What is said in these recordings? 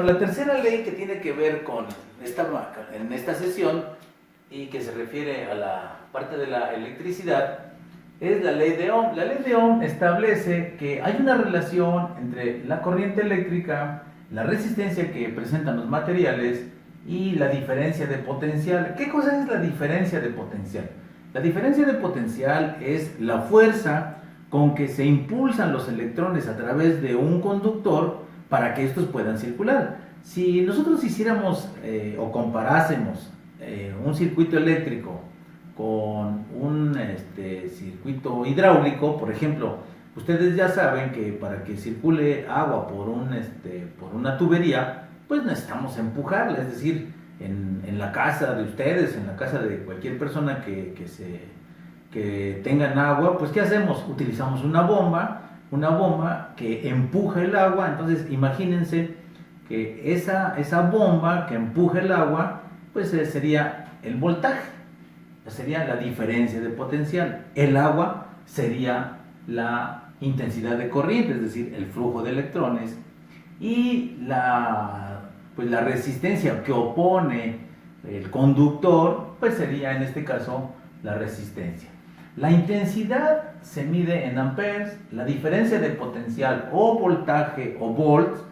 la tercera ley que tiene que ver con en esta sesión y que se refiere a la parte de la electricidad es la ley de Ohm. La ley de Ohm establece que hay una relación entre la corriente eléctrica, la resistencia que presentan los materiales y la diferencia de potencial. ¿Qué cosa es la diferencia de potencial? La diferencia de potencial es la fuerza con que se impulsan los electrones a través de un conductor para que estos puedan circular. Si nosotros hiciéramos o comparásemos un circuito eléctrico con un circuito hidráulico, por ejemplo, ustedes ya saben que para que circule agua por una tubería, pues necesitamos empujarla, es decir, en la casa de ustedes, en la casa de cualquier persona que tengan agua, pues ¿qué hacemos? Utilizamos una bomba que empuja el agua. Entonces imagínense que esa bomba que empuja el agua, pues sería el voltaje, sería la diferencia de potencial. El agua sería la intensidad de corriente, es decir, el flujo de electrones, y la resistencia que opone el conductor, pues sería en este caso la resistencia. La intensidad se mide en amperes, la diferencia de potencial o voltaje o volts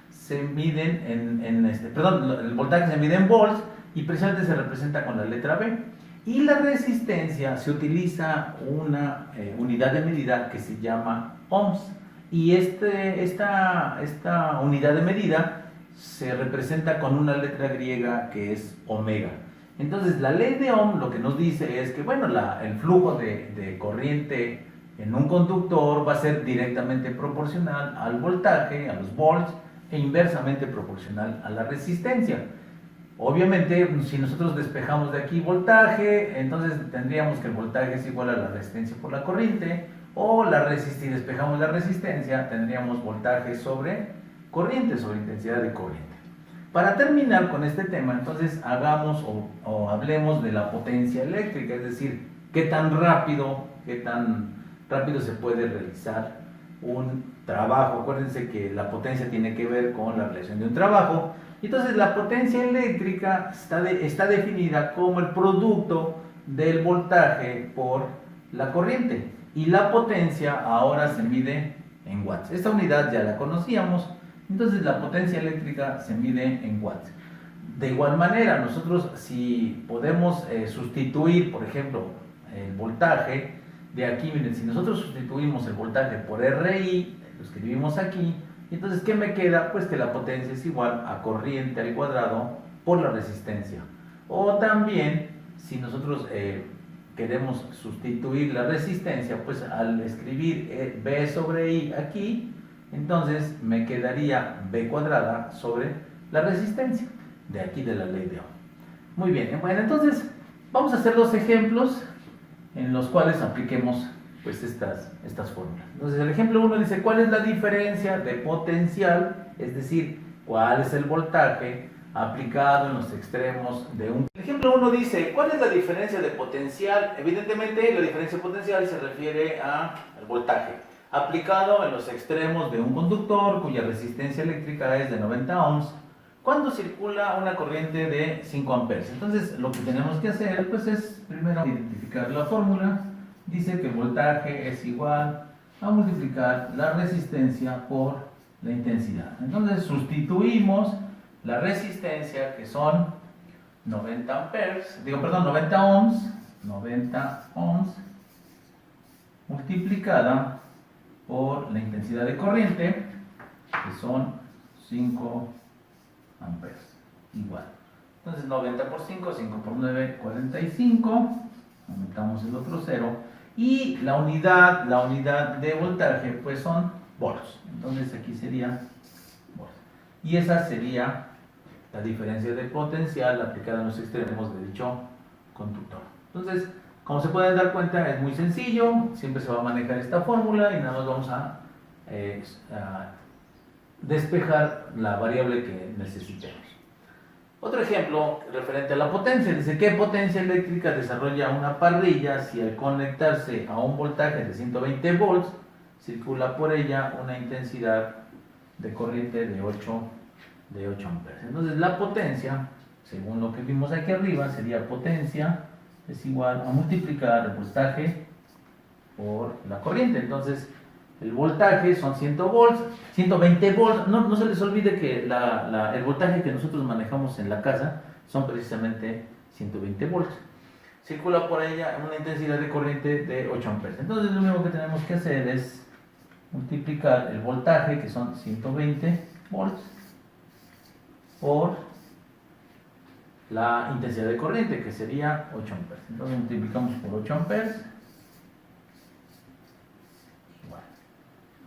se miden el voltaje se mide en volts y precisamente se representa con la letra B. Y la resistencia se utiliza una unidad de medida que se llama ohms, y esta unidad de medida se representa con una letra griega que es omega. Entonces la ley de Ohm lo que nos dice es que el flujo de corriente en un conductor va a ser directamente proporcional al voltaje, a los volts, e inversamente proporcional a la resistencia. Obviamente, si nosotros despejamos de aquí voltaje, entonces tendríamos que el voltaje es igual a la resistencia por la corriente, o si despejamos la resistencia, tendríamos voltaje sobre corriente, sobre intensidad de corriente. Para terminar con este tema, entonces hagamos o hablemos de la potencia eléctrica, es decir, qué tan rápido se puede realizar un trabajo. Acuérdense que la potencia tiene que ver con la relación de un trabajo. Entonces la potencia eléctrica está definida como el producto del voltaje por la corriente, y la potencia ahora se mide en watts. Esta unidad ya la conocíamos. Entonces la potencia eléctrica se mide en watts. De igual manera, nosotros si podemos sustituir, por ejemplo, el voltaje de aquí, miren, si nosotros sustituimos el voltaje por RI, lo escribimos aquí, entonces ¿qué me queda? Pues que la potencia es igual a corriente al cuadrado por la resistencia. O también, si nosotros queremos sustituir la resistencia, pues al escribir B sobre I aquí, entonces me quedaría B cuadrada sobre la resistencia, de aquí de la ley de Ohm. Muy bien, bueno, entonces vamos a hacer dos ejemplos en los cuales apliquemos pues estas fórmulas. Entonces el ejemplo 1 dice, ¿cuál es la diferencia de potencial? Es decir, ¿cuál es el voltaje aplicado en los extremos de un... El ejemplo 1 dice, ¿cuál es la diferencia de potencial? Evidentemente la diferencia de potencial se refiere al voltaje aplicado en los extremos de un conductor cuya resistencia eléctrica es de 90 ohms cuando circula una corriente de 5 amperes. Entonces lo que tenemos que hacer pues es primero identificar la fórmula. Dice que el voltaje es igual a multiplicar la resistencia por la intensidad. Entonces sustituimos la resistencia, que son 90 ohms multiplicada por la intensidad de corriente, que son 5 amperes, igual. Entonces 90 por 5, 5 por 9, 45, aumentamos el otro 0, y la unidad de voltaje pues son volts, entonces aquí sería volts. Y esa sería la diferencia de potencial aplicada en los extremos de dicho conductor. Entonces, como se pueden dar cuenta, es muy sencillo, siempre se va a manejar esta fórmula y nada más vamos a despejar la variable que necesitemos. Otro ejemplo referente a la potencia, dice, ¿qué potencia eléctrica desarrolla una parrilla si al conectarse a un voltaje de 120 volts circula por ella una intensidad de corriente de 8 de 8 amperes. Entonces la potencia, según lo que vimos aquí arriba, sería potencia es igual a multiplicar el voltaje por la corriente. Entonces el voltaje son 100 volts, 120 volts. No se les olvide que el voltaje que nosotros manejamos en la casa son precisamente 120 volts. Circula por ella una intensidad de corriente de 8 amperes. Entonces lo único que tenemos que hacer es multiplicar el voltaje, que son 120 volts, por la intensidad de corriente, que sería 8 amperes. Entonces multiplicamos por 8 amperes. Igual.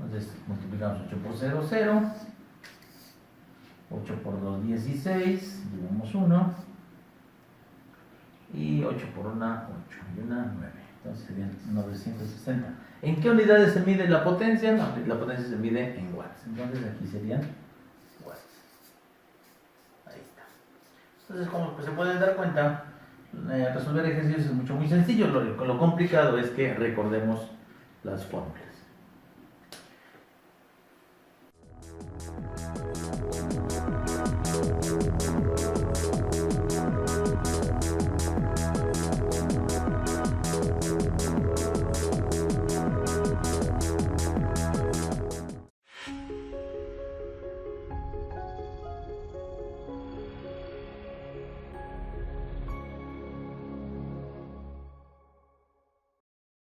Entonces multiplicamos 8 por 0, 0. 8 por 2, 16. Llevamos 1. Y 8 por 1, 8. Y 1, 9. Entonces serían 960. ¿En qué unidades se mide la potencia? No, la potencia se mide en watts. Entonces aquí serían watts. Ahí está. Entonces, como se pueden dar cuenta, resolver ejercicios es muy sencillo. Lo complicado es que recordemos las fórmulas.